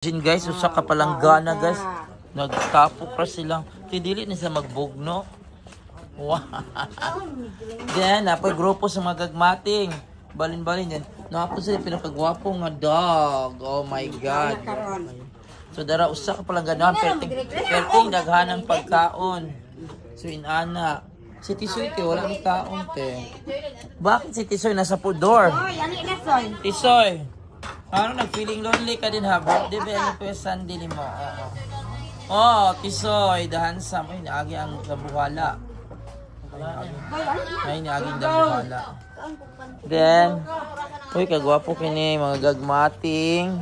Guys, usa ka palanggana guys. Nagtapo pa sila. Tidili ni sa magbugno. Wow. Then, napoy grupo sa magagmating. Balin-balin din. Napo sila pinakagwapo nga dog. Oh my God. So, dara usa ka palanggana. Perting daghanang pagkaon. So, inana. Si Tisoy, wala ng taon, te. Bakit si Tisoy nasa pudor? Tisoy. Ano, nag-feeling lonely ka din ha, bro? Di ba, ano po yung Sunday ni mo? Oh, Tisoy, dahan sa mo, inaagi ang dabuhala. Ay, inaagi ang dabuhala. Then, uy, kagwapo kini, mga gagmating.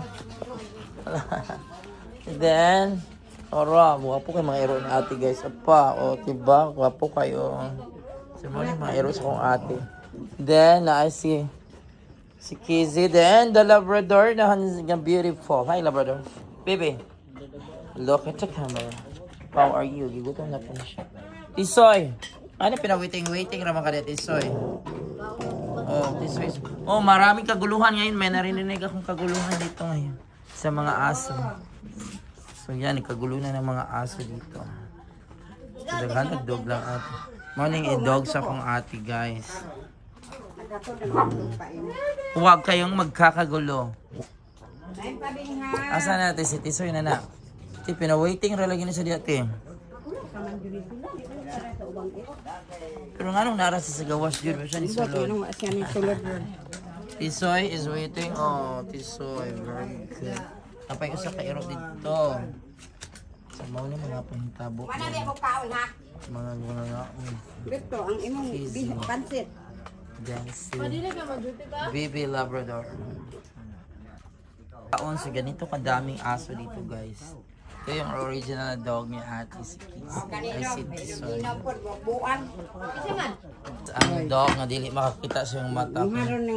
Then, ora, gwapo kayo mga ero ni ate, guys. Apa, o, diba, gwapo kayo. Sabi mga ero sa kong ate. Then, si Kizzy, then the Labrador na beautiful. Hi, Labrador. Baby, look at the camera. How are you? Gigutom na po siya. Tisoy, ano waiting naman ka dito, Tisoy? Oh, Tisoy. Oh, maraming kaguluhan ngayon. May narinig akong kaguluhan dito ngayon sa mga aso. So yan, kagulo na ng mga aso dito. So, daghan nag-dog lang ate. Morning i-dog sa akong ate, guys. Huwag kayong magkakagulo. Asa natin si Tisoy na na? Pinawaiting ralagin na sa dati. Pero nga nung naras sa gawas yun, siya ni Sulod. Tisoy is waiting. Oh, Tisoy, very good. Tapay ko sa kairo dito. Sa mauna mga pangtabo. Mga Dito, ang imong pansit. Baby Labrador. Taon sa ganito kadaming aso dito, guys. Ito yung original dog ni ate si Kiss. Ay si Tisoy. Ang dog nga dili makakita sa yung mata.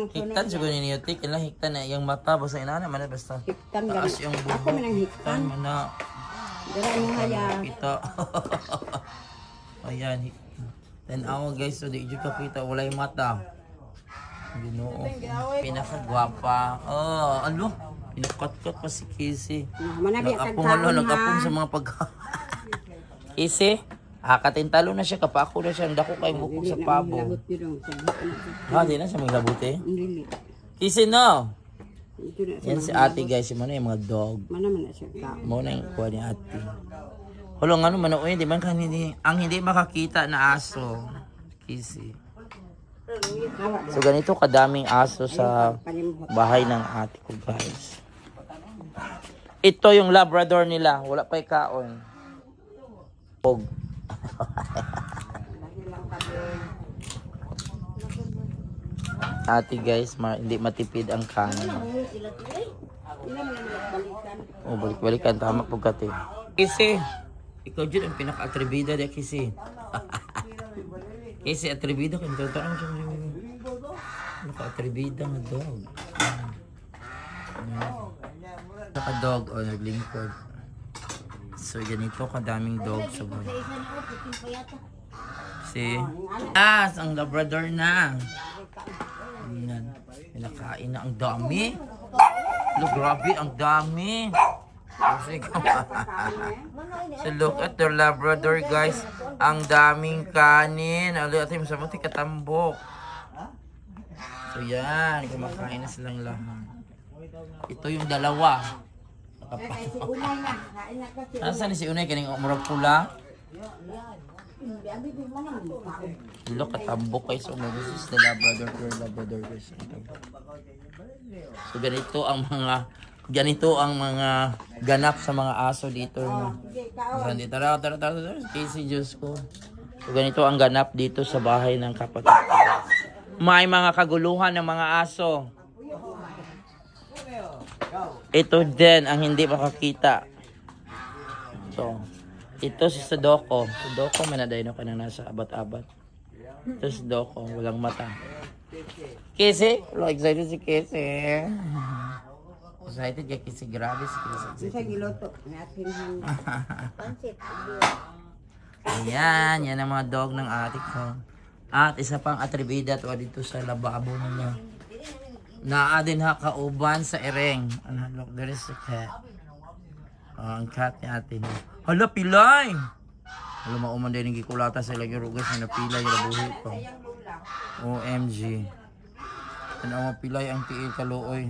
Hiktan siguro niyo tik ila hiktan na yung mata basta inana man basta. Taas yung buhok. Ako man ang hiktan. Mana. Dara mo haya. Kita. Ayan. Then ako guys, so di ka kita wala yung mata. Ginoo. Pinakagwapa. Oh, ano? Pinakot-kot pa si Kizzy. Nag-apong sa mga pagka. Kizzy, katintalo na siya, kapako na siya, dako kay bukog sa pabo. Di na siya maglabuti? Kizzy, no? Yan si ate guys, yung mga mga dog. Muna yung kuha ni ate. Hulong ano, manuoy, di man ang hindi makakita na aso. Kizzy. So ganito kadaming aso sa bahay ng ate ko, guys. Ito yung Labrador nila, wala pa ikaon. Pog. Ate guys, hindi matipid ang kanin. Oh, balik-balikan tama po kati. Kasi ikaw dyan ang pinaka-atribida di kasi. Kasi atribida kan totoo siya. Naka-atribida nga dog. Naka-dog o naglingkod. So ganito kadaming dog sa buhay. See? Ang Labrador na. Ayan. Pinakain na ang dami. Grabe ang dami. So look at the Labrador, guys. Ang daming kanin. Alo ate masama ti katambok. So yan, kumakain na silang lahat. Ito yung dalawa. Nasaan ni si Unay kaning murag pula? Look at tambok guys. So this is the Labrador guys. So ganito ang mga ganap sa mga aso dito. Tara. Casey, Diyos ko. So, ganito ang ganap dito sa bahay ng kapatid. May mga kaguluhan ng mga aso. Ito din ang hindi makakita. Ito si Sadoko. Sadoko, manaday na ka na nasa abat-abat. Ito si Sadoko, walang mata. Casey? Excited si Casey. Excited kaya kasi grabe si Isa giloto. Ayan, yan ang mga dog ng ate ko. At isa pang atribida to dito sa lababo nila. Naa din ha kauban sa ereng. Look, there is a cat. Ang cat ni ate no. Hala, pilay! Hala, mauman din yung gikulata sa ilang guys na napilay yung buhi ko. OMG. Ano ang pilay ang tiil kaluoy.